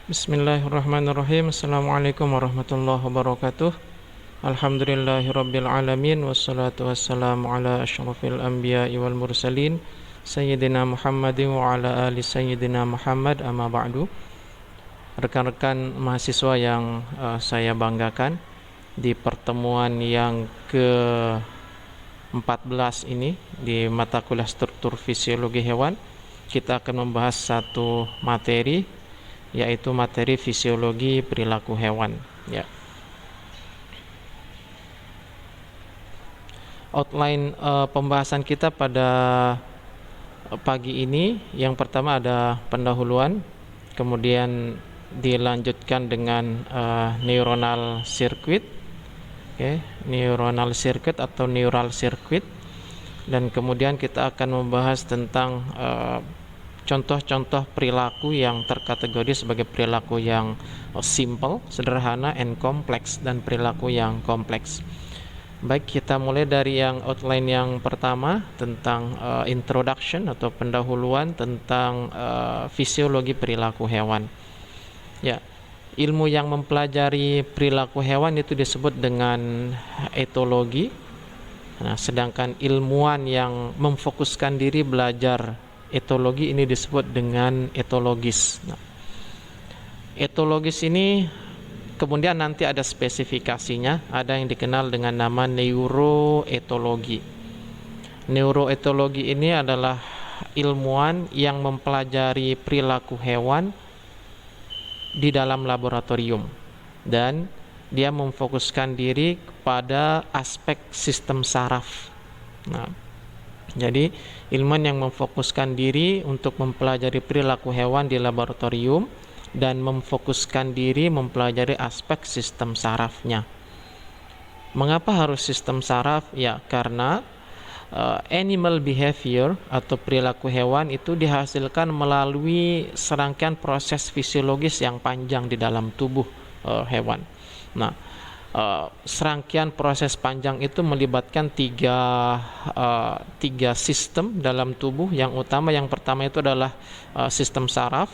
Bismillahirrahmanirrahim. Assalamualaikum warahmatullahi wabarakatuh. Alhamdulillahirabbil alamin wassalatu wassalamu ala asyrafil anbiya'i wal mursalin sayyidina Muhammadin wa ala ali sayyidina Muhammad, amma ba'du. Rekan-rekan mahasiswa yang saya banggakan, di pertemuan yang ke-14 ini di mata kuliah struktur fisiologi hewan, kita akan membahas satu materi, yaitu materi fisiologi perilaku hewan. Ya. Outline pembahasan kita pada pagi ini, yang pertama ada pendahuluan, kemudian dilanjutkan dengan neuronal circuit, neuronal circuit atau neural circuit, dan kemudian kita akan membahas tentang contoh-contoh perilaku yang terkategori sebagai perilaku yang simple, sederhana, and kompleks, dan perilaku yang kompleks. Baik, kita mulai dari yang outline yang pertama tentang introduction atau pendahuluan tentang fisiologi perilaku hewan. Ya, ilmu yang mempelajari perilaku hewan itu disebut dengan etologi. Nah, sedangkan ilmuwan yang memfokuskan diri belajar etologi ini disebut dengan etologis. Nah, etologis ini kemudian nanti ada spesifikasinya, ada yang dikenal dengan nama neuroetologi. Neuroetologi ini adalah ilmuwan yang mempelajari perilaku hewan di dalam laboratorium, dan dia memfokuskan diri kepada aspek sistem saraf. Nah, jadi ilmuwan yang memfokuskan diri untuk mempelajari perilaku hewan di laboratorium dan memfokuskan diri mempelajari aspek sistem sarafnya. Mengapa harus sistem saraf? Ya, karena animal behavior atau perilaku hewan itu dihasilkan melalui serangkaian proses fisiologis yang panjang di dalam tubuh hewan. Nah, serangkaian proses panjang itu melibatkan tiga sistem dalam tubuh. Yang pertama itu adalah sistem saraf,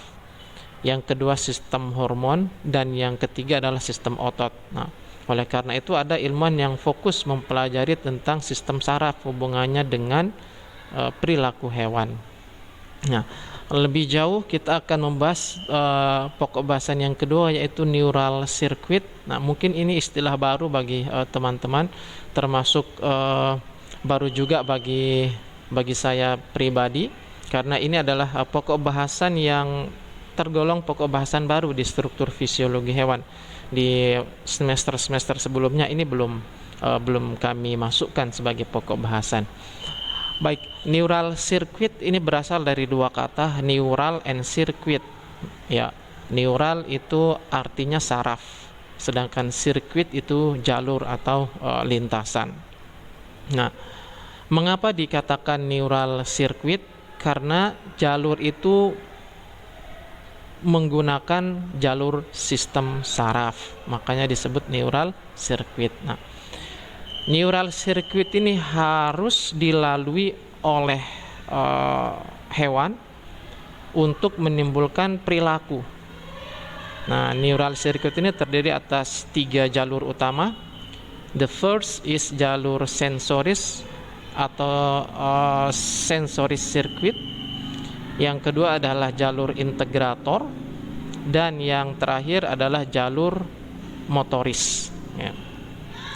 yang kedua sistem hormon, dan yang ketiga adalah sistem otot. Nah, oleh karena itu ada ilmuwan yang fokus mempelajari tentang sistem saraf, hubungannya dengan perilaku hewan. Nah, lebih jauh kita akan membahas pokok bahasan yang kedua, yaitu neural circuit. Nah, mungkin ini istilah baru bagi teman-teman, termasuk baru juga bagi saya pribadi, karena ini adalah pokok bahasan yang tergolong pokok bahasan baru di struktur fisiologi hewan. Di semester sebelumnya ini belum kami masukkan sebagai pokok bahasan. Baik, neural circuit ini berasal dari dua kata, neural and circuit. Ya, neural itu artinya saraf, sedangkan circuit itu jalur atau lintasan. Nah, mengapa dikatakan neural circuit? Karena jalur itu menggunakan jalur sistem saraf, makanya disebut neural circuit. Nah, neural circuit ini harus dilalui oleh hewan untuk menimbulkan perilaku. Nah, neural circuit ini terdiri atas 3 jalur utama. The first is jalur sensoris atau sensoris circuit. Yang kedua adalah jalur integrator, dan yang terakhir adalah jalur motoris. Ya.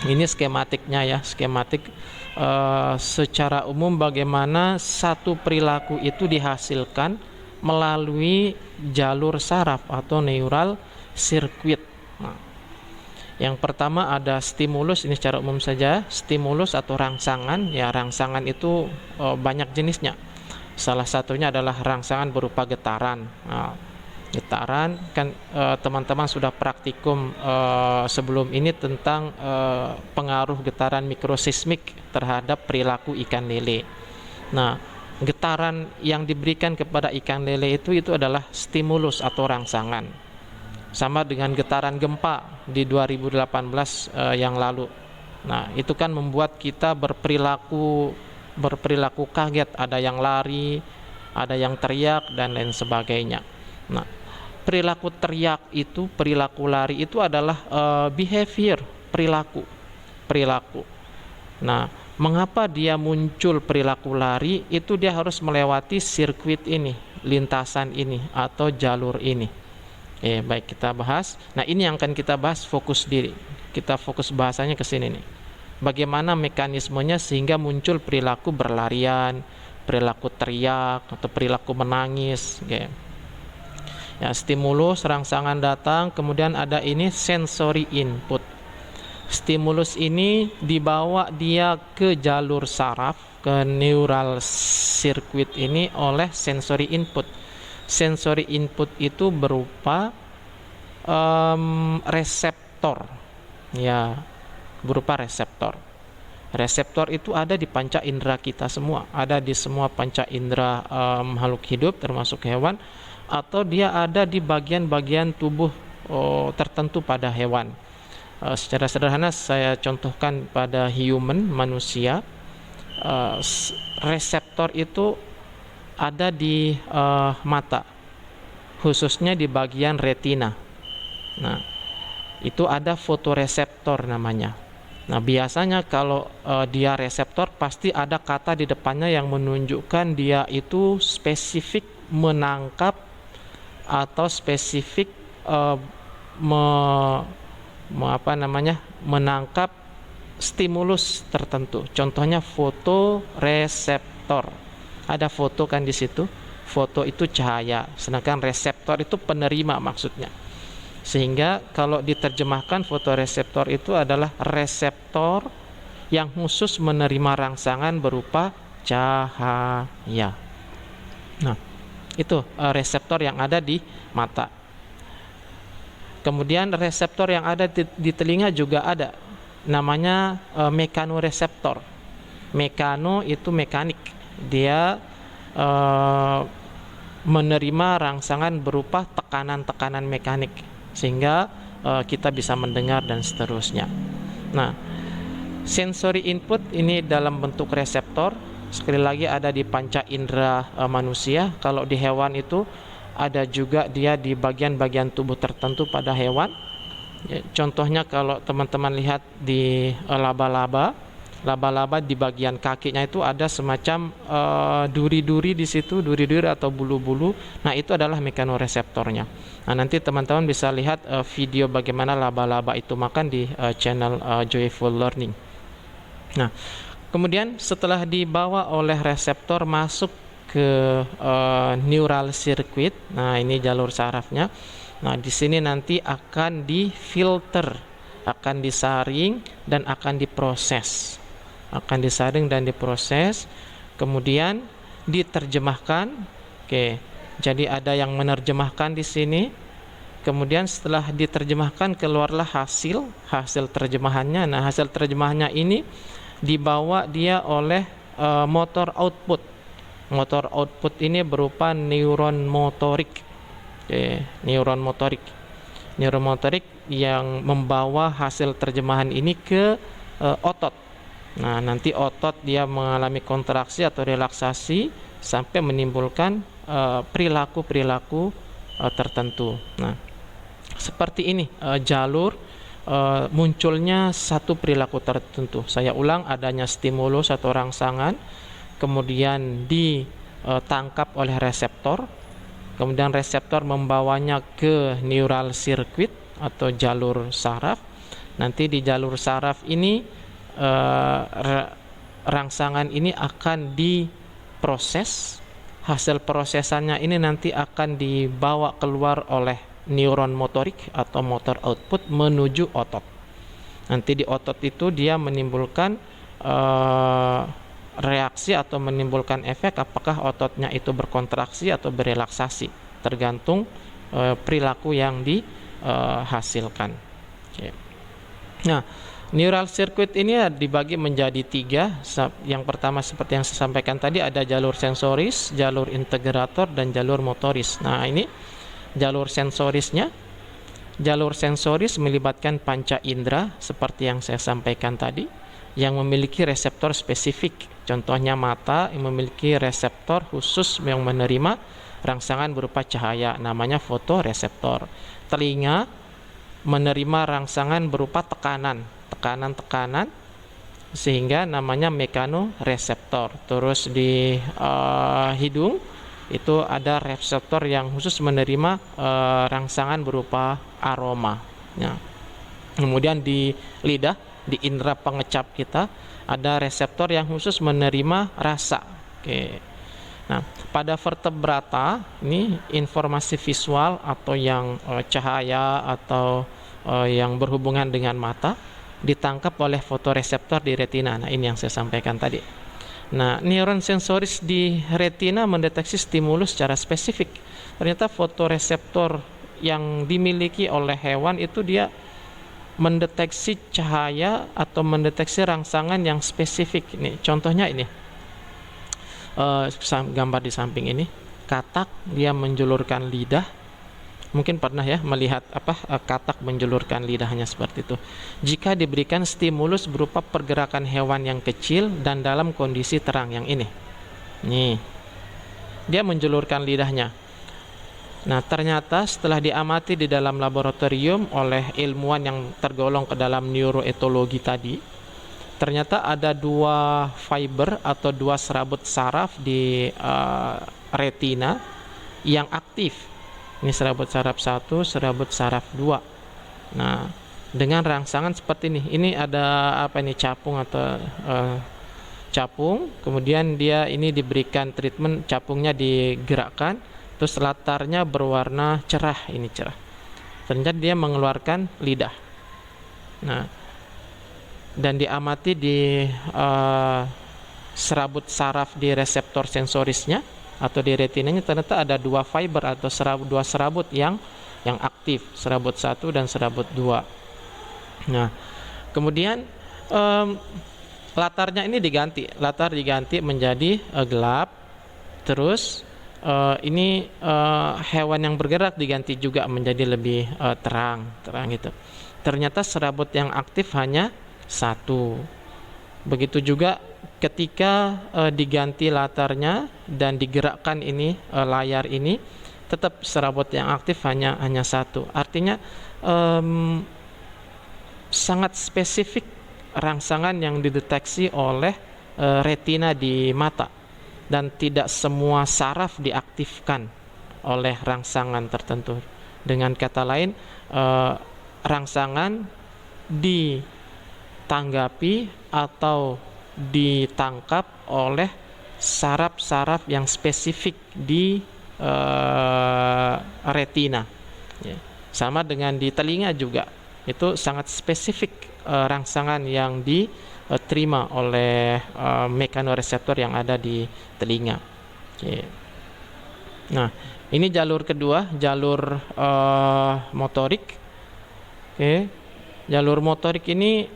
Ini skematiknya ya, skematik secara umum bagaimana satu perilaku itu dihasilkan melalui jalur saraf atau neural circuit. Nah, yang pertama ada stimulus, ini secara umum saja, stimulus atau rangsangan. Ya, rangsangan itu banyak jenisnya. Salah satunya adalah rangsangan berupa getaran. Nah, getaran kan teman-teman sudah praktikum sebelum ini tentang pengaruh getaran mikrosismik terhadap perilaku ikan lele. Nah, getaran yang diberikan kepada ikan lele itu adalah stimulus atau rangsangan. Sama dengan getaran gempa di 2018 yang lalu. Nah, itu kan membuat kita berperilaku kaget, ada yang lari, ada yang teriak, dan lain sebagainya. Nah, perilaku teriak itu, perilaku lari itu adalah behavior, perilaku. Nah, mengapa dia muncul perilaku lari? Itu dia harus melewati sirkuit ini, lintasan ini atau jalur ini. Baik, kita bahas. Nah, ini yang akan kita bahas, kita fokus bahasanya ke sini nih. Bagaimana mekanismenya sehingga muncul perilaku berlarian, perilaku teriak atau perilaku menangis. Ya, stimulus, rangsangan datang, kemudian ada ini sensory input. Stimulus ini dibawa dia ke jalur saraf, ke neural circuit ini oleh sensory input. Sensory input itu berupa reseptor, ya, berupa reseptor. Reseptor itu ada di panca indera kita semua, ada di semua panca indera makhluk hidup termasuk hewan, atau dia ada di bagian-bagian tubuh tertentu pada hewan. Secara sederhana saya contohkan pada manusia, reseptor itu ada di mata, khususnya di bagian retina. Nah, itu ada fotoreseptor namanya. Nah, biasanya kalau dia reseptor pasti ada kata di depannya yang menunjukkan dia itu spesifik menangkap atau spesifik menangkap stimulus tertentu. Contohnya fotoreseptor. Ada foto kan di situ. Foto itu cahaya, sedangkan reseptor itu penerima maksudnya. Sehingga kalau diterjemahkan, fotoreseptor itu adalah reseptor yang khusus menerima rangsangan berupa cahaya. Nah, itu reseptor yang ada di mata. Kemudian reseptor yang ada di telinga juga ada, namanya mekanoreseptor. Mekano itu mekanik, dia menerima rangsangan berupa tekanan-tekanan mekanik, sehingga kita bisa mendengar dan seterusnya. Nah, sensory input ini dalam bentuk reseptor, sekali lagi ada di panca indera manusia. Kalau di hewan itu ada juga dia di bagian-bagian tubuh tertentu pada hewan. Ya, contohnya kalau teman-teman lihat di laba-laba di bagian kakinya itu ada semacam duri-duri di situ, duri-duri atau bulu-bulu. Nah, itu adalah mekanoreseptornya. Nah, nanti teman-teman bisa lihat video bagaimana laba-laba itu makan di channel Joyful Learning. Nah, kemudian setelah dibawa oleh reseptor masuk ke neural circuit. Nah, ini jalur sarafnya. Nah, di sini nanti akan difilter, akan disaring dan akan diproses. Kemudian diterjemahkan. Jadi ada yang menerjemahkan di sini. Kemudian setelah diterjemahkan keluarlah hasil terjemahannya. Nah, hasil terjemahannya ini dibawa dia oleh motor output. Motor output ini berupa neuron motorik. Neuron motorik yang membawa hasil terjemahan ini ke otot. Nah, nanti otot dia mengalami kontraksi atau relaksasi sampai menimbulkan perilaku-perilaku tertentu. Nah, seperti ini jalur munculnya satu perilaku tertentu. Saya ulang, adanya stimulus atau rangsangan, kemudian ditangkap oleh reseptor, kemudian reseptor membawanya ke neural circuit atau jalur saraf. Nanti di jalur saraf ini rangsangan ini akan diproses. Hasil prosesannya ini nanti akan dibawa keluar oleh neuron motorik atau motor output menuju otot. Nanti di otot itu dia menimbulkan reaksi atau menimbulkan efek, apakah ototnya itu berkontraksi atau berelaksasi, tergantung perilaku yang dihasilkan. Nah, neural circuit ini dibagi menjadi 3. Yang pertama seperti yang saya sampaikan tadi, ada jalur sensoris, jalur integrator, dan jalur motoris. Nah, ini jalur sensorisnya. Jalur sensoris melibatkan panca indera seperti yang saya sampaikan tadi, yang memiliki reseptor spesifik. Contohnya mata yang memiliki reseptor khusus yang menerima rangsangan berupa cahaya, namanya fotoreseptor. Telinga menerima rangsangan berupa tekanan, sehingga namanya mekanoreseptor. Terus di hidung itu ada reseptor yang khusus menerima rangsangan berupa aroma. Ya. Kemudian di lidah, di indera pengecap kita ada reseptor yang khusus menerima rasa. Oke. Nah, pada vertebrata ini informasi visual atau yang cahaya atau yang berhubungan dengan mata ditangkap oleh fotoreseptor di retina. Nah, ini yang saya sampaikan tadi. Nah, neuron sensoris di retina mendeteksi stimulus secara spesifik. Ternyata fotoreseptor yang dimiliki oleh hewan itu dia mendeteksi cahaya atau mendeteksi rangsangan yang spesifik. Ini contohnya ini. Gambar di samping ini, katak dia menjulurkan lidah. Mungkin pernah ya melihat katak menjulurkan lidahnya seperti itu. Jika diberikan stimulus berupa pergerakan hewan yang kecil dan dalam kondisi terang, yang ini. Nih. Dia menjulurkan lidahnya. Nah, ternyata setelah diamati di dalam laboratorium oleh ilmuwan yang tergolong ke dalam neuroetologi tadi, ternyata ada 2 fiber atau 2 serabut saraf di retina yang aktif. Ini serabut saraf 1, serabut saraf 2. Nah, dengan rangsangan seperti ini. Ini ada capung atau capung. Kemudian dia ini diberikan treatment, capungnya digerakkan, terus latarnya berwarna cerah, ini cerah. Ternyata dia mengeluarkan lidah. Nah, dan diamati di serabut saraf di reseptor sensorisnya atau di retinanya, ternyata ada 2 fiber atau 2 serabut yang aktif, serabut 1 dan serabut 2. Nah, kemudian latarnya ini diganti menjadi gelap. Terus ini hewan yang bergerak diganti juga menjadi lebih terang gitu. Ternyata serabut yang aktif hanya 1. Begitu juga ketika diganti latarnya dan digerakkan ini layar ini, tetap serabut yang aktif hanya 1. Artinya sangat spesifik rangsangan yang dideteksi oleh retina di mata, dan tidak semua saraf diaktifkan oleh rangsangan tertentu. Dengan kata lain, rangsangan ditanggapi atau ditangkap oleh saraf-saraf yang spesifik di retina. Ya. Sama dengan di telinga juga, itu sangat spesifik rangsangan yang diterima oleh mekanoreseptor yang ada di telinga. Oke. Nah, ini jalur kedua, jalur motorik. Oke. Jalur motorik ini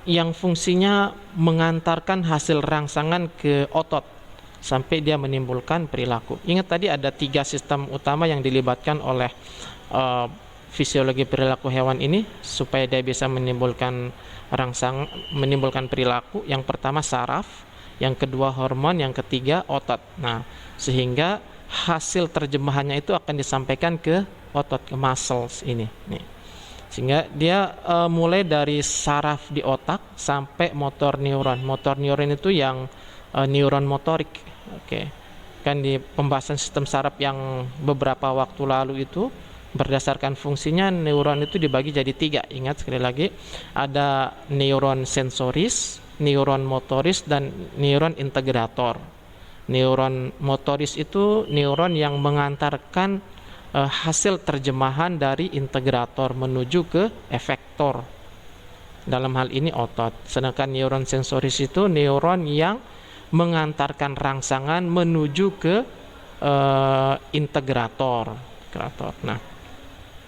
yang fungsinya mengantarkan hasil rangsangan ke otot sampai dia menimbulkan perilaku. Ingat tadi ada 3 sistem utama yang dilibatkan oleh fisiologi perilaku hewan ini supaya dia bisa menimbulkan menimbulkan perilaku. Yang pertama saraf, yang kedua hormon, yang ketiga otot. Nah, sehingga hasil terjemahannya itu akan disampaikan ke otot, ke muscles ini. Nih. Sehingga dia mulai dari saraf di otak sampai motor neuron. Motor neuron itu yang neuron motorik. Oke. Kan di pembahasan sistem saraf yang beberapa waktu lalu itu, berdasarkan fungsinya neuron itu dibagi jadi 3. Ingat sekali lagi, ada neuron sensoris, neuron motoris, dan neuron integrator. Neuron motoris itu neuron yang mengantarkan hasil terjemahan dari integrator menuju ke efektor, dalam hal ini otot. Sedangkan neuron sensoris itu neuron yang mengantarkan rangsangan menuju ke integrator. Nah,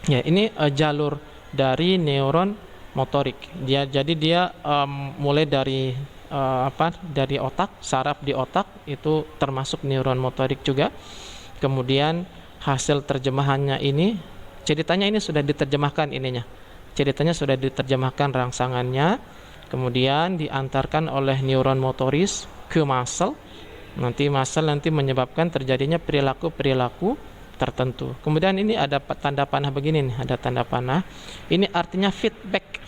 ya, ini jalur dari neuron motorik. Jadi dia mulai dari dari otak, saraf di otak itu termasuk neuron motorik juga. Kemudian hasil terjemahannya ini, ceritanya ini sudah diterjemahkan ininya. Ceritanya sudah diterjemahkan rangsangannya, kemudian diantarkan oleh neuron motoris ke muscle. Nanti muscle nanti menyebabkan terjadinya perilaku-perilaku tertentu. Kemudian ini ada tanda panah begini nih, ada tanda panah. Ini artinya feedback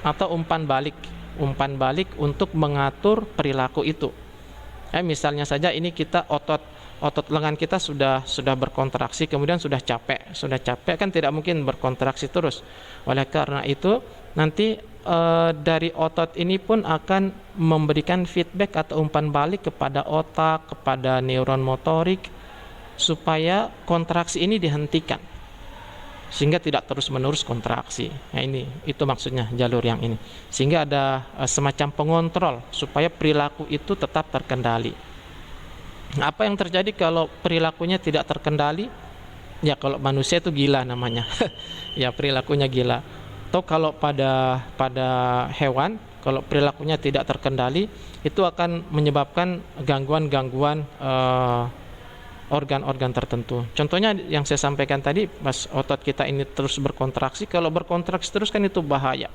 atau umpan balik. Umpan balik untuk mengatur perilaku itu. Misalnya saja ini kita otot lengan kita sudah berkontraksi, kemudian sudah capek kan tidak mungkin berkontraksi terus. Oleh karena itu nanti dari otot ini pun akan memberikan feedback atau umpan balik kepada otak, kepada neuron motorik supaya kontraksi ini dihentikan sehingga tidak terus-menerus kontraksi. Nah, itu maksudnya jalur yang ini. Sehingga ada semacam pengontrol supaya perilaku itu tetap terkendali. Nah, apa yang terjadi kalau perilakunya tidak terkendali? Ya kalau manusia itu gila namanya. Ya perilakunya gila. Atau kalau pada hewan, kalau perilakunya tidak terkendali, itu akan menyebabkan gangguan-gangguan organ-organ tertentu. Contohnya yang saya sampaikan tadi, pas otot kita ini terus berkontraksi, kalau berkontraksi terus kan itu bahaya.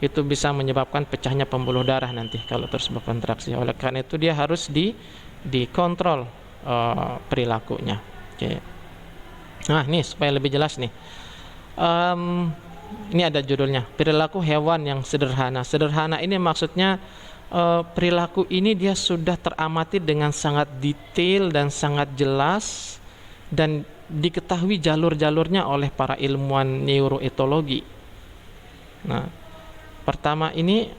Itu bisa menyebabkan pecahnya pembuluh darah nanti kalau terus berkontraksi. Oleh karena itu dia harus dikontrol perilakunya. Oke. Nah, ini supaya lebih jelas nih. Ini ada judulnya, perilaku hewan yang sederhana. Sederhana ini maksudnya perilaku ini dia sudah teramati dengan sangat detail dan sangat jelas dan diketahui jalur-jalurnya oleh para ilmuwan neuroetologi. Nah, pertama ini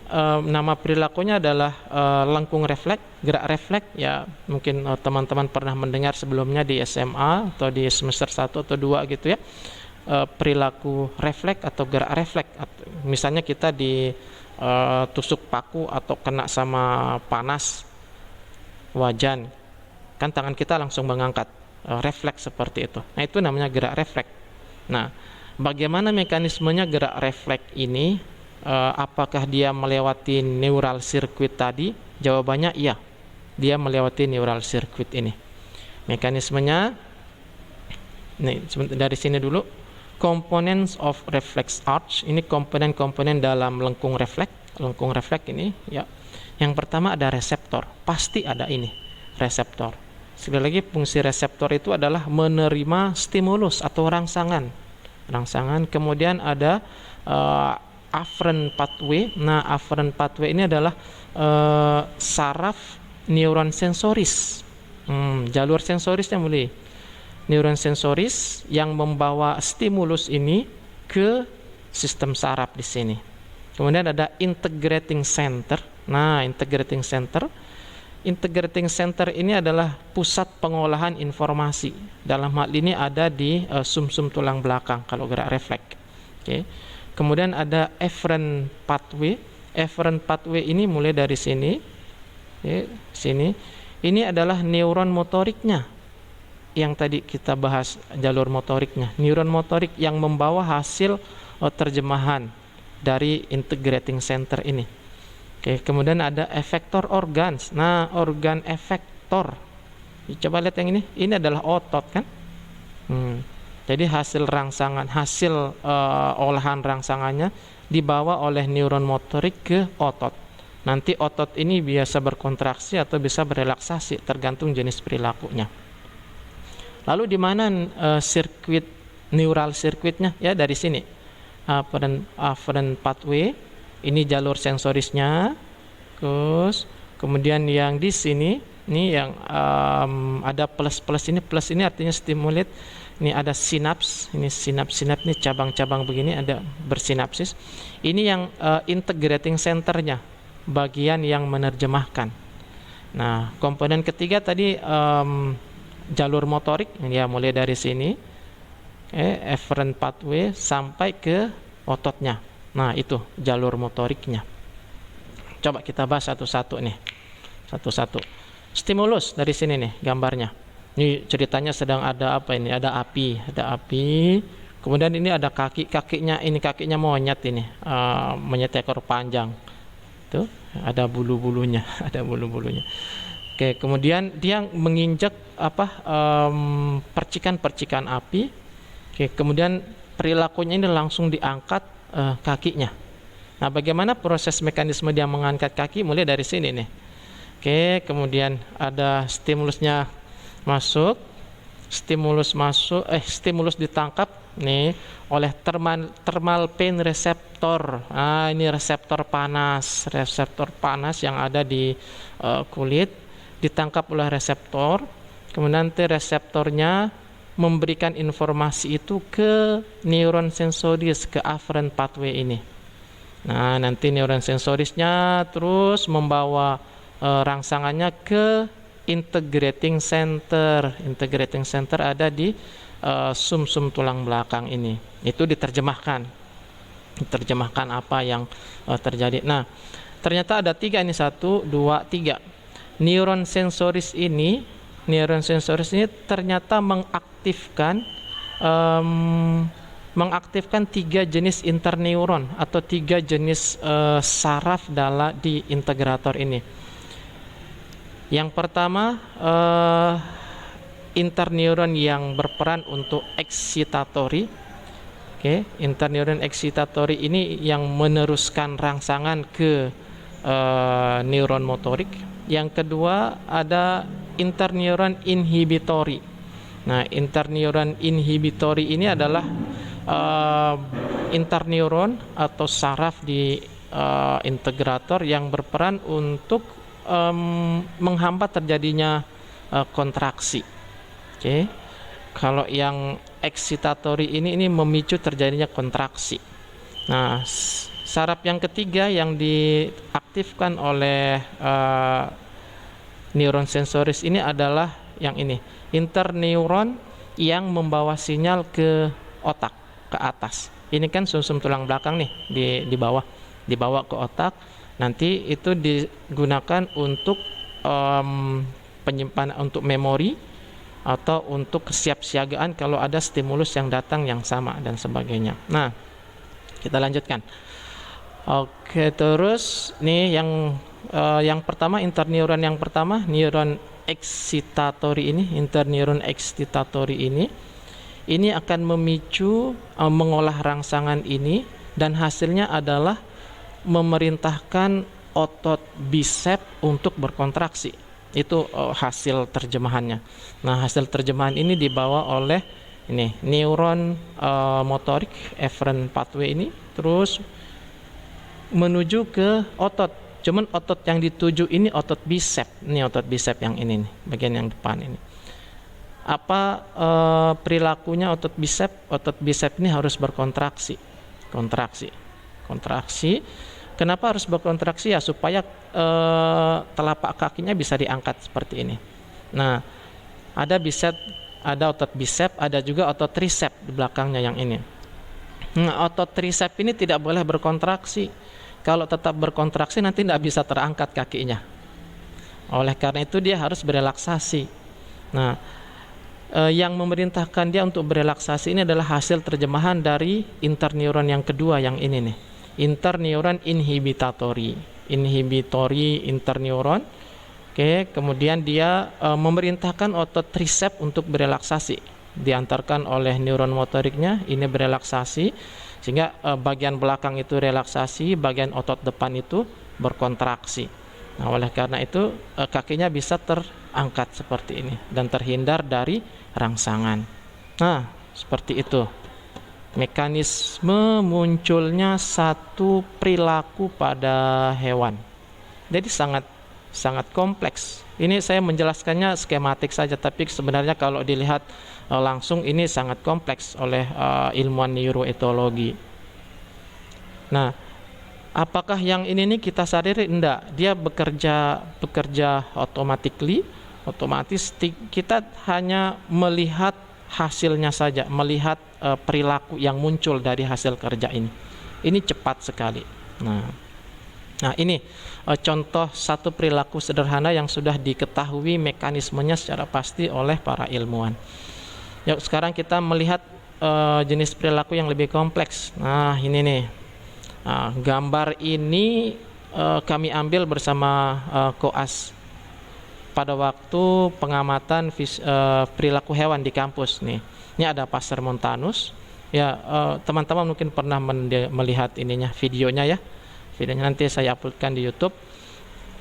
nama perilakunya adalah lengkung refleks, gerak refleks. Ya, mungkin teman-teman pernah mendengar sebelumnya di SMA atau di semester 1 atau 2 gitu ya. Perilaku refleks atau gerak refleks. Misalnya kita ditusuk paku atau kena sama panas wajan, kan tangan kita langsung mengangkat, refleks seperti itu. Nah, itu namanya gerak refleks. Nah, bagaimana mekanismenya gerak refleks ini? Apakah dia melewati neural circuit tadi? Jawabannya iya, dia melewati neural circuit ini. Mekanismenya nih, dari sini dulu. Components of reflex arch, ini komponen-komponen dalam lengkung refleks. Lengkung refleks ini ya. Yang pertama ada reseptor, pasti ada ini reseptor. Sekali lagi, fungsi reseptor itu adalah menerima stimulus atau rangsangan. Kemudian ada afferent pathway. Nah, afferent pathway ini adalah saraf neuron sensoris. Jalur sensorisnya mulai neuron sensoris yang membawa stimulus ini ke sistem saraf di sini. Kemudian ada integrating center. Nah, integrating center ini adalah pusat pengolahan informasi. Dalam hal ini ada di sumsum tulang belakang kalau gerak refleks. Oke. Kemudian ada efferent pathway. Efferent pathway ini mulai dari sini. Sini. Ini adalah neuron motoriknya. Yang tadi kita bahas jalur motoriknya, neuron motorik yang membawa hasil terjemahan dari integrating center ini. Oke, kemudian ada efektor organs. Nah, organ efektor. Coba lihat yang ini adalah otot kan? Jadi hasil rangsangan, hasil olahan rangsangannya dibawa oleh neuron motorik ke otot. Nanti otot ini biasa berkontraksi atau bisa berelaksasi tergantung jenis perilakunya. Lalu di mana sirkuit neural sirkuitnya? Ya, dari sini. Afferent pathway. Ini jalur sensorisnya. Terus kemudian yang di sini, ini yang ada plus ini artinya stimulate. Ini ada sinaps. Ini sinaps ini cabang-cabang begini ada bersinapsis. Ini yang integrating centernya, bagian yang menerjemahkan. Nah, komponen ketiga tadi jalur motorik, ya mulai dari sini, efferent pathway sampai ke ototnya. Nah, itu jalur motoriknya. Coba kita bahas satu-satu nih. Satu-satu. Stimulus dari sini nih gambarnya. Ini ceritanya sedang ada apa ini? Ada api. Kemudian ini ada kakinya monyet ini, monyet ekor panjang. Tuh, ada bulu-bulunya, Oke, kemudian dia menginjak percikan-percikan api. Oke, kemudian perilakunya ini langsung diangkat kakinya. Nah, bagaimana proses mekanisme dia mengangkat kaki? Mulai dari sini nih. Oke, kemudian ada stimulusnya masuk, stimulus ditangkap nih oleh thermal pain receptor. Ini reseptor panas yang ada di kulit, ditangkap oleh reseptor. Kemudian nanti reseptornya memberikan informasi itu ke neuron sensoris, ke afferent pathway ini. Nah, nanti neuron sensorisnya terus membawa rangsangannya ke integrating center. Integrating center ada di sumsum tulang belakang ini. Itu diterjemahkan apa yang terjadi. Nah, ternyata ada 3 ini, 1, 2, 3. Neuron sensoris ini ternyata mengaktifkan 3 jenis interneuron atau 3 jenis saraf di integrator ini. Yang pertama, interneuron yang berperan untuk excitatory. Oke, interneuron excitatory ini yang meneruskan rangsangan ke neuron motorik. Yang kedua ada interneuron inhibitory. Nah, interneuron inhibitory ini adalah interneuron atau saraf di integrator yang berperan untuk menghambat terjadinya kontraksi. Oke. Kalau yang excitatory ini memicu terjadinya kontraksi. Nah, saraf yang ketiga yang diaktifkan oleh neuron sensoris ini adalah yang ini, interneuron yang membawa sinyal ke otak, ke atas. Ini kan sumsum tulang belakang nih di bawah, dibawa ke otak. Nanti itu digunakan untuk penyimpanan, untuk memori atau untuk kesiapsiagaan kalau ada stimulus yang datang yang sama dan sebagainya. Nah, kita lanjutkan. Oke, terus nih yang pertama, interneuron yang pertama, neuron excitatory ini, interneuron excitatory ini akan memicu mengolah rangsangan ini, dan hasilnya adalah memerintahkan otot bisep untuk berkontraksi. Itu hasil terjemahannya. Nah, hasil terjemahan ini dibawa oleh ini neuron motorik afferent pathway ini terus menuju ke otot. Cuman otot yang dituju ini otot bisep. Ini otot bisep yang ini nih, bagian yang depan ini. Apa perilakunya otot bisep? Otot bisep ini harus berkontraksi. Kontraksi. Kenapa harus berkontraksi? Ya supaya telapak kakinya bisa diangkat seperti ini. Nah, ada otot bisep, ada juga otot tricep di belakangnya yang ini. Nah, otot tricep ini tidak boleh berkontraksi. Kalau tetap berkontraksi nanti tidak bisa terangkat kakinya. Oleh karena itu dia harus berelaksasi. Nah, yang memerintahkan dia untuk berelaksasi ini adalah hasil terjemahan dari interneuron yang kedua yang ini nih. Interneuron inhibitory interneuron. Oke, kemudian dia memerintahkan otot tricep untuk berelaksasi, diantarkan oleh neuron motoriknya ini berelaksasi, sehingga bagian belakang itu relaksasi, bagian otot depan itu berkontraksi. Nah, oleh karena itu kakinya bisa terangkat seperti ini dan terhindar dari rangsangan. Nah, seperti itu mekanisme munculnya satu perilaku pada hewan. Jadi sangat kompleks. Ini saya menjelaskannya skematik saja, tapi sebenarnya kalau dilihat langsung ini sangat kompleks oleh ilmuwan neuroetologi. Nah, apakah yang ini nih kita sadari? Enggak, dia bekerja otomatis. Kita hanya melihat hasilnya saja, melihat perilaku yang muncul dari hasil kerja ini. Ini cepat sekali. Nah, ini contoh satu perilaku sederhana yang sudah diketahui mekanismenya secara pasti oleh para ilmuwan. Yuk, sekarang kita melihat jenis perilaku yang lebih kompleks. Nah, ini nih. Nah, gambar ini kami ambil bersama koas pada waktu pengamatan perilaku hewan di kampus nih. Ini ada Passer montanus. Ya, teman-teman mungkin pernah melihat ininya, videonya ya. Videonya nanti saya uploadkan di YouTube.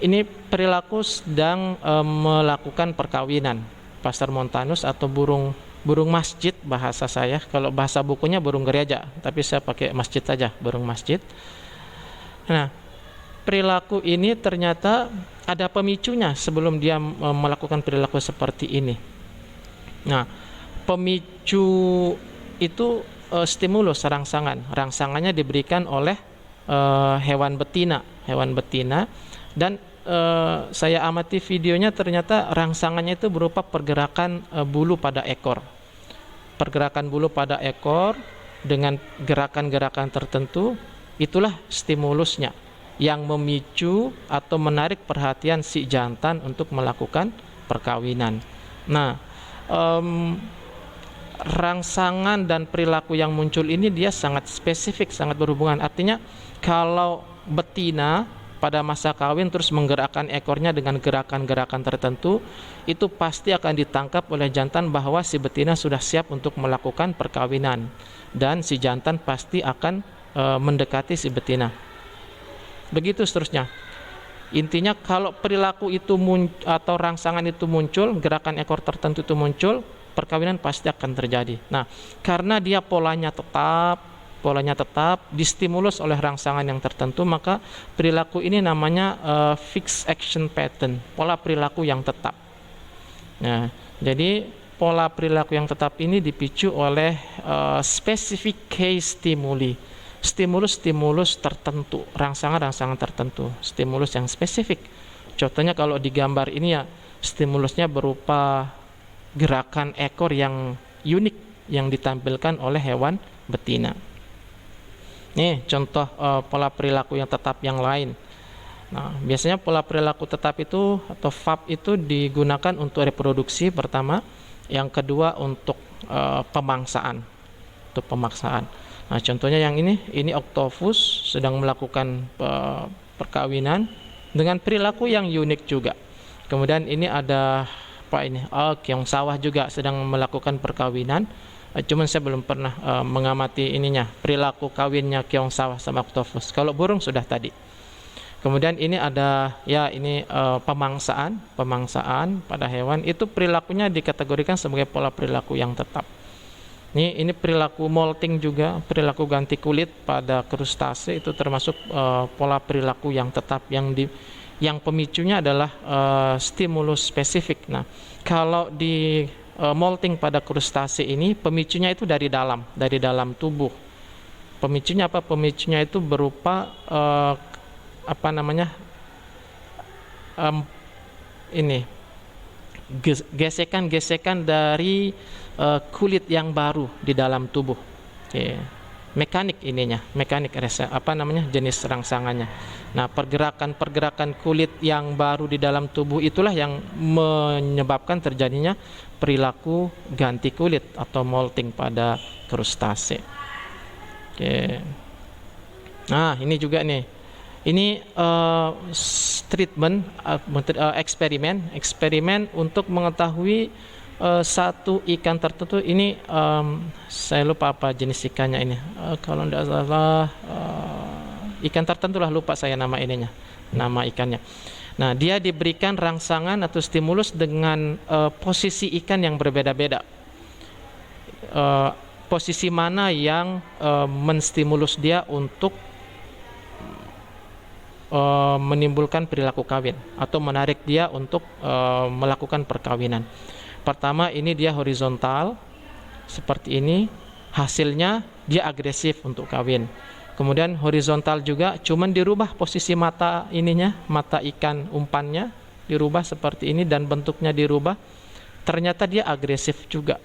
Ini perilaku sedang melakukan perkawinan. Passer montanus atau burung masjid bahasa saya. Kalau bahasa bukunya burung gereja, tapi saya pakai masjid saja, burung masjid. Nah, perilaku ini ternyata ada pemicunya sebelum dia melakukan perilaku seperti ini. Nah, pemicu itu stimulus rangsangan. Rangsangannya diberikan oleh hewan betina, dan saya amati videonya, ternyata rangsangannya itu berupa pergerakan bulu pada ekor. Pergerakan bulu pada ekor dengan gerakan-gerakan tertentu, itulah stimulusnya yang memicu atau menarik perhatian si jantan untuk melakukan perkawinan. Nah, rangsangan dan perilaku yang muncul ini dia sangat spesifik, sangat berhubungan. Artinya kalau betina pada masa kawin terus menggerakkan ekornya dengan gerakan-gerakan tertentu, itu pasti akan ditangkap oleh jantan bahwa si betina sudah siap untuk melakukan perkawinan, dan si jantan pasti akan mendekati si betina. Begitu seterusnya. Intinya kalau perilaku itu atau rangsangan itu muncul, gerakan ekor tertentu itu muncul, perkawinan pasti akan terjadi. Nah, karena dia polanya tetap distimulus oleh rangsangan yang tertentu, maka perilaku ini namanya fixed action pattern, pola perilaku yang tetap. Nah, jadi pola perilaku yang tetap ini dipicu oleh specific case stimuli, stimulus tertentu, rangsangan tertentu, stimulus yang spesifik. Contohnya kalau di gambar ini ya, stimulusnya berupa gerakan ekor yang unik yang ditampilkan oleh hewan betina. Nih contoh pola perilaku yang tetap yang lain. Nah, biasanya pola perilaku tetap itu atau FAP itu digunakan untuk reproduksi pertama, yang kedua untuk pemangsaan. Nah, contohnya yang ini octopus sedang melakukan perkawinan dengan perilaku yang unik juga. Kemudian ini ada keong sawah juga sedang melakukan perkawinan. Cuman saya belum pernah mengamati perilaku kawinnya keong sawah sama octopus. Kalau burung sudah tadi. Kemudian ini ada pemangsaan pada hewan, itu perilakunya dikategorikan sebagai pola perilaku yang tetap. Ini perilaku molting juga, perilaku ganti kulit pada krustase itu termasuk pola perilaku yang tetap yang pemicunya adalah stimulus spesifik. Nah, kalau di molting pada krustase ini pemicunya itu dari dalam tubuh. Pemicunya apa? Pemicunya itu berupa gesekan-gesekan dari kulit yang baru di dalam tubuh. Mekanik jenis rangsangannya. Nah, pergerakan kulit yang baru di dalam tubuh itulah yang menyebabkan terjadinya perilaku ganti kulit atau molting pada krustase. Nah, ini juga nih. Ini treatment eksperimen untuk mengetahui satu ikan tertentu. Ini saya lupa apa jenis ikannya ini. Kalau tidak salah ikan tertentu lah, lupa saya nama ikannya. Nah, dia diberikan rangsangan atau stimulus dengan posisi ikan yang berbeda-beda. Posisi mana yang menstimulus dia untuk menimbulkan perilaku kawin atau menarik dia untuk melakukan perkawinan. Pertama, ini dia horizontal seperti ini, hasilnya dia agresif untuk kawin. Kemudian horizontal juga, cuman dirubah posisi mata ikan umpannya dirubah seperti ini dan bentuknya dirubah, ternyata dia agresif juga.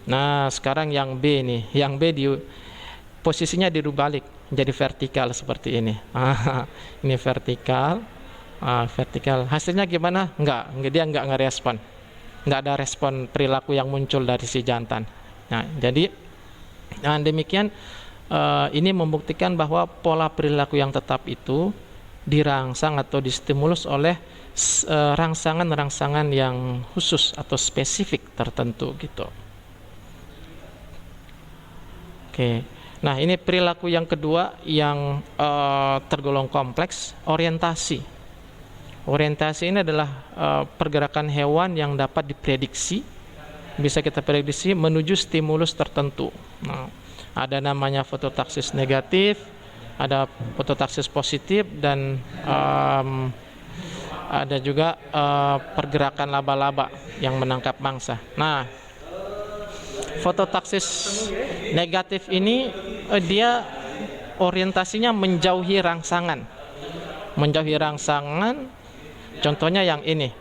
Nah, sekarang yang B posisinya dirubalik jadi vertikal seperti ini. Ini vertikal, hasilnya gimana? Dia nggak ngerespon, nggak ada respon perilaku yang muncul dari si jantan. Nah, jadi dengan demikian ini membuktikan bahwa pola perilaku yang tetap itu dirangsang atau distimulus oleh rangsangan yang khusus atau spesifik tertentu gitu. Oke. Nah, ini perilaku yang kedua yang tergolong kompleks, orientasi. Orientasi ini adalah pergerakan hewan yang dapat diprediksi, bisa kita prediksi menuju stimulus tertentu. Nah, ada namanya fototaksis negatif, ada fototaksis positif, dan ada juga pergerakan laba-laba yang menangkap mangsa. Nah, fototaksis negatif ini dia orientasinya menjauhi rangsangan. Menjauhi rangsangan, contohnya yang ini.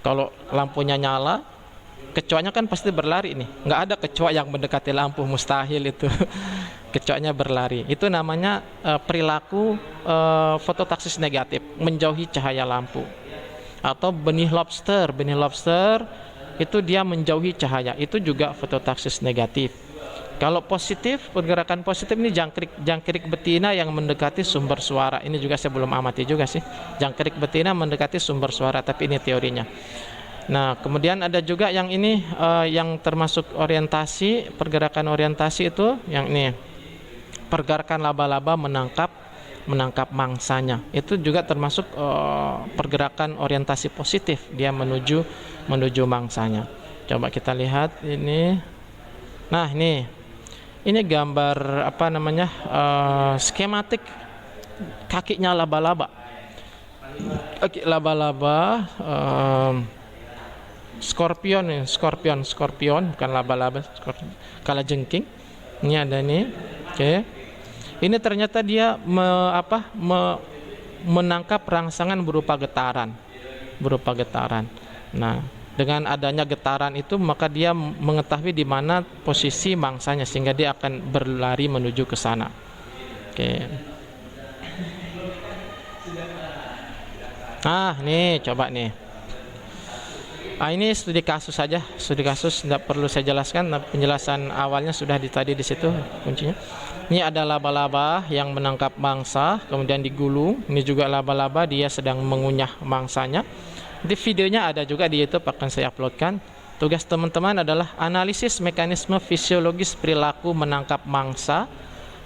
Kalau lampunya nyala, kecoaknya kan pasti berlari nih. Nggak ada kecoak yang mendekati lampu, mustahil itu. Kecoaknya berlari. Itu namanya perilaku fototaksis negatif, menjauhi cahaya lampu. Atau benih lobster itu dia menjauhi cahaya, itu juga fototaksis negatif. Kalau positif, pergerakan positif ini jangkrik betina yang mendekati sumber suara. Ini juga saya belum amati juga sih. Jangkrik betina mendekati sumber suara, tapi ini teorinya. Nah, kemudian ada juga yang ini yang termasuk orientasi, pergerakan orientasi itu yang ini. Pergerakan laba-laba menangkap mangsanya. Itu juga termasuk pergerakan orientasi positif, dia menuju mangsanya. Coba kita lihat ini. Nah, ini gambar apa namanya, skematik kakinya laba-laba. Kaki laba-laba, skorpion bukan laba-laba, kalajengking. Ini ada nih. Oke. Ini ternyata dia menangkap rangsangan berupa getaran. Nah, dengan adanya getaran itu maka dia mengetahui di mana posisi mangsanya, sehingga dia akan berlari menuju ke sana. Oke. Nah, nih coba nih. Ini studi kasus saja. Studi kasus tidak perlu saya jelaskan. Penjelasan awalnya sudah tadi di situ kuncinya. Ini ada laba-laba yang menangkap mangsa, kemudian digulung. Ini juga laba-laba, dia sedang mengunyah mangsanya. Di videonya ada juga di YouTube, akan saya uploadkan. Tugas teman-teman adalah analisis mekanisme fisiologis perilaku menangkap mangsa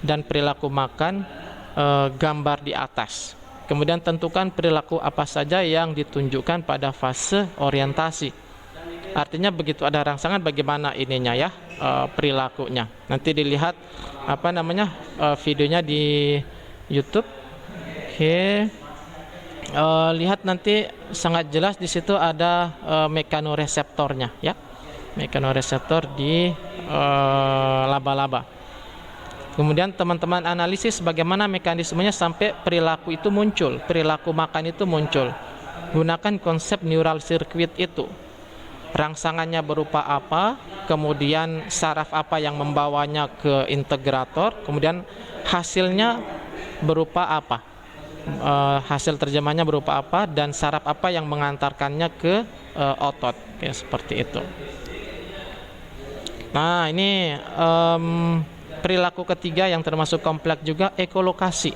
dan perilaku makan, gambar di atas. Kemudian tentukan perilaku apa saja yang ditunjukkan pada fase orientasi. Artinya begitu ada rangsangan bagaimana ininya ya, perilakunya. Nanti dilihat videonya di YouTube. Oke. Lihat nanti sangat jelas di situ ada mekanoreseptornya ya. Mekanoreseptor di laba-laba. Kemudian teman-teman analisis bagaimana mekanismenya sampai perilaku itu muncul, perilaku makan itu muncul. Gunakan konsep neural circuit itu. Rangsangannya berupa apa, kemudian saraf apa yang membawanya ke integrator, kemudian hasilnya berupa apa, hasil terjemahnya berupa apa, dan saraf apa yang mengantarkannya ke otot, kayak seperti itu. Nah, ini perilaku ketiga yang termasuk kompleks juga, ekolokasi.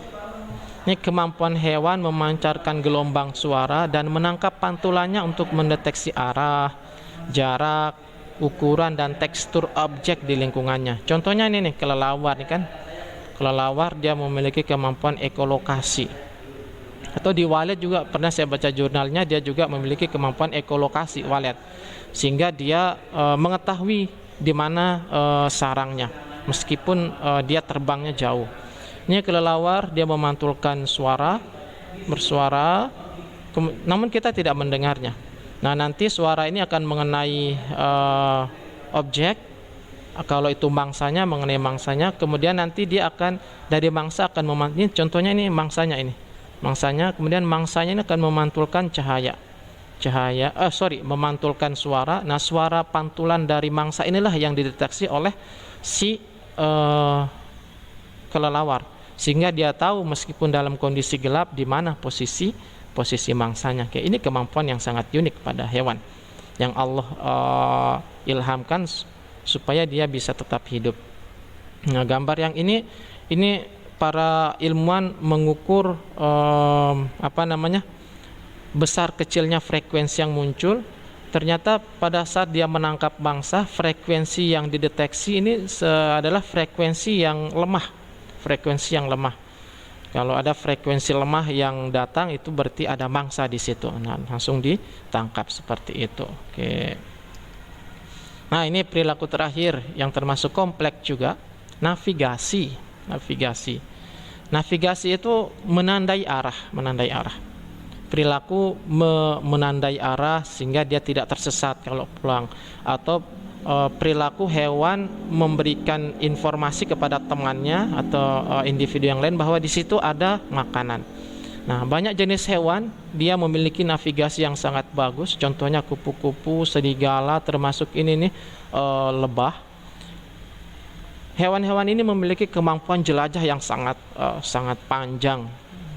Ini kemampuan hewan memancarkan gelombang suara dan menangkap pantulannya untuk mendeteksi arah, jarak, ukuran, dan tekstur objek di lingkungannya. Contohnya ini nih, kelelawar nih kan. Kelelawar dia memiliki kemampuan ekolokasi. Atau di walet juga pernah saya baca jurnalnya, dia juga memiliki kemampuan ekolokasi walet. Sehingga dia mengetahui di mana sarangnya, meskipun dia terbangnya jauh. Ini kelelawar, dia memantulkan bersuara, namun kita tidak mendengarnya. Nah, nanti suara ini akan mengenai objek, kalau itu mangsanya, mengenai mangsanya. Kemudian nanti dia akan dari mangsa akan memantulkan. Contohnya ini mangsanya kemudian mangsanya ini akan memantulkan memantulkan suara. Nah, suara pantulan dari mangsa inilah yang dideteksi oleh si kelelawar, sehingga dia tahu meskipun dalam kondisi gelap di mana posisi mangsanya. Kayak ini kemampuan yang sangat unik pada hewan yang Allah ilhamkan supaya dia bisa tetap hidup. Nah, gambar yang ini para ilmuwan mengukur besar kecilnya frekuensi yang muncul. Ternyata pada saat dia menangkap mangsa, frekuensi yang dideteksi ini adalah frekuensi yang lemah. Kalau ada frekuensi lemah yang datang itu berarti ada mangsa di situ. Nah, langsung ditangkap seperti itu. Oke. Nah, ini perilaku terakhir yang termasuk kompleks juga, navigasi. Navigasi itu menandai arah. Perilaku menandai arah sehingga dia tidak tersesat kalau pulang, atau perilaku hewan memberikan informasi kepada temannya atau individu yang lain bahwa di situ ada makanan. Nah, banyak jenis hewan dia memiliki navigasi yang sangat bagus. Contohnya kupu-kupu, serigala, termasuk ini nih lebah. Hewan-hewan ini memiliki kemampuan jelajah yang sangat panjang.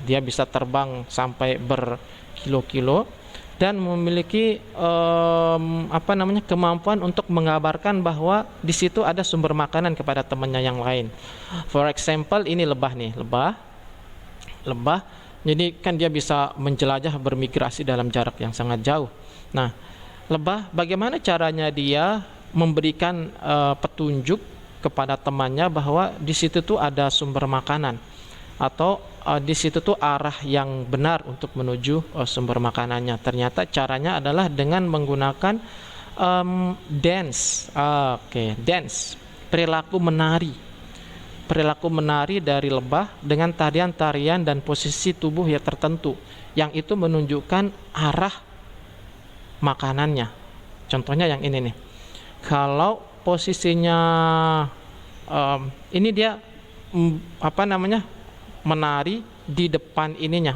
Dia bisa terbang sampai berkilo-kilo dan memiliki kemampuan untuk mengabarkan bahwa di situ ada sumber makanan kepada temannya yang lain. For example, ini lebah nih, lebah. Jadi kan dia bisa menjelajah, bermigrasi dalam jarak yang sangat jauh. Nah, lebah bagaimana caranya dia memberikan petunjuk kepada temannya bahwa di situ tuh ada sumber makanan, atau di situ tuh arah yang benar untuk menuju sumber makanannya. Ternyata caranya adalah dengan menggunakan dance. Dance, perilaku menari dari lebah dengan tarian-tarian dan posisi tubuh yang tertentu, yang itu menunjukkan arah makanannya. Contohnya yang ini nih. Kalau posisinya ini dia menari di depan ininya,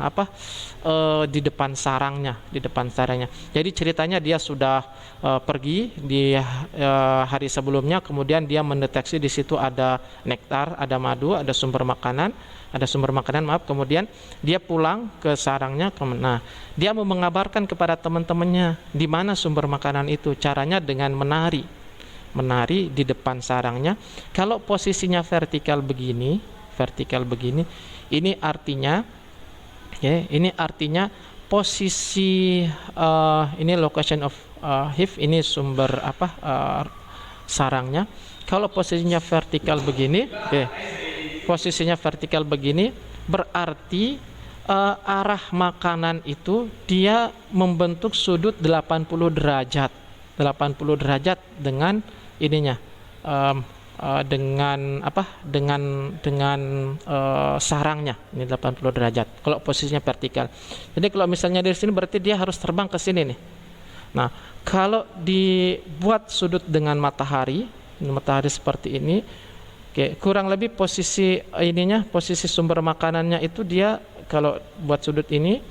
di depan sarangnya. Jadi ceritanya dia sudah pergi di hari sebelumnya, kemudian dia mendeteksi di situ ada nektar, ada madu, ada sumber makanan, kemudian dia pulang ke sarangnya. Nah, dia mau mengabarkan kepada teman-temannya di mana sumber makanan itu. Caranya dengan menari di depan sarangnya. Kalau posisinya vertikal begini, ini artinya posisi ini location of hive, ini sumber sarangnya. Kalau posisinya vertikal begini, berarti arah makanan itu dia membentuk sudut 80 derajat dengan ininya, dengan sarangnya ini 80 derajat kalau posisinya vertikal. Jadi kalau misalnya dari sini berarti dia harus terbang ke sini nih. Nah, kalau dibuat sudut dengan matahari seperti ini, kurang lebih posisi sumber makanannya itu dia kalau buat sudut ini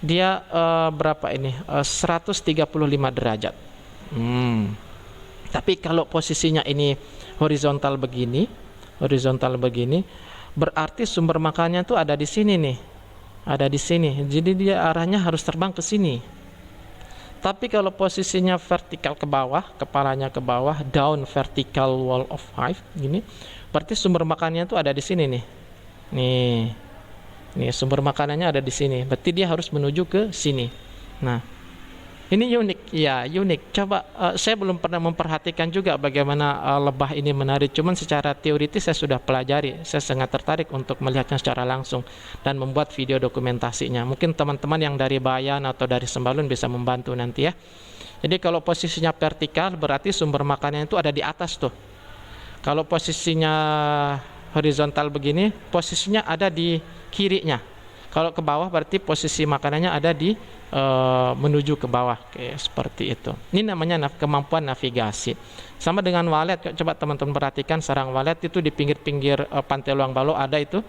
dia berapa ini? 135 derajat. Tapi kalau posisinya ini horizontal begini, berarti sumber makanannya itu ada di sini nih. Jadi dia arahnya harus terbang ke sini. Tapi kalau posisinya vertikal ke bawah, kepalanya ke bawah, down vertical wall of hive gini, berarti sumber makanannya itu ada di sini nih. Nih sumber makanannya ada di sini. Berarti dia harus menuju ke sini. Nah, ini unik. Coba saya belum pernah memperhatikan juga bagaimana lebah ini menari. Cuman secara teoritis saya sudah pelajari. Saya sangat tertarik untuk melihatnya secara langsung dan membuat video dokumentasinya. Mungkin teman-teman yang dari Bayan atau dari Sembalun bisa membantu nanti ya. Jadi kalau posisinya vertikal berarti sumber makanannya itu ada di atas tuh. Kalau posisinya horizontal begini, posisinya ada di kirinya. Kalau ke bawah berarti posisi makanannya ada di menuju ke bawah, seperti itu. Ini namanya kemampuan navigasi. Sama dengan walet, coba teman-teman perhatikan sarang walet itu di pinggir-pinggir Pantai Luang Balo ada itu.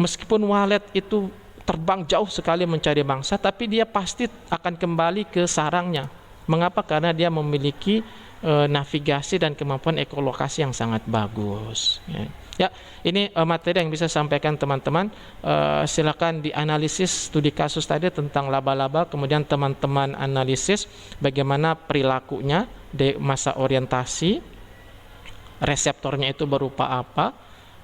Meskipun walet itu terbang jauh sekali mencari mangsa, tapi dia pasti akan kembali ke sarangnya. Mengapa? Karena dia memiliki navigasi dan kemampuan ekolokasi yang sangat bagus. Ya, ini materi yang bisa sampaikan teman-teman. Silakan dianalisis studi kasus tadi tentang laba-laba, kemudian teman-teman analisis bagaimana perilakunya di masa orientasi, reseptornya itu berupa apa,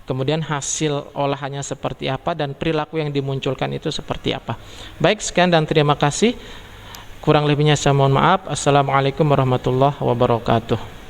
kemudian hasil olahannya seperti apa, dan perilaku yang dimunculkan itu seperti apa. Baik, sekian dan terima kasih. Kurang lebihnya saya mohon maaf. Assalamualaikum warahmatullahi wabarakatuh.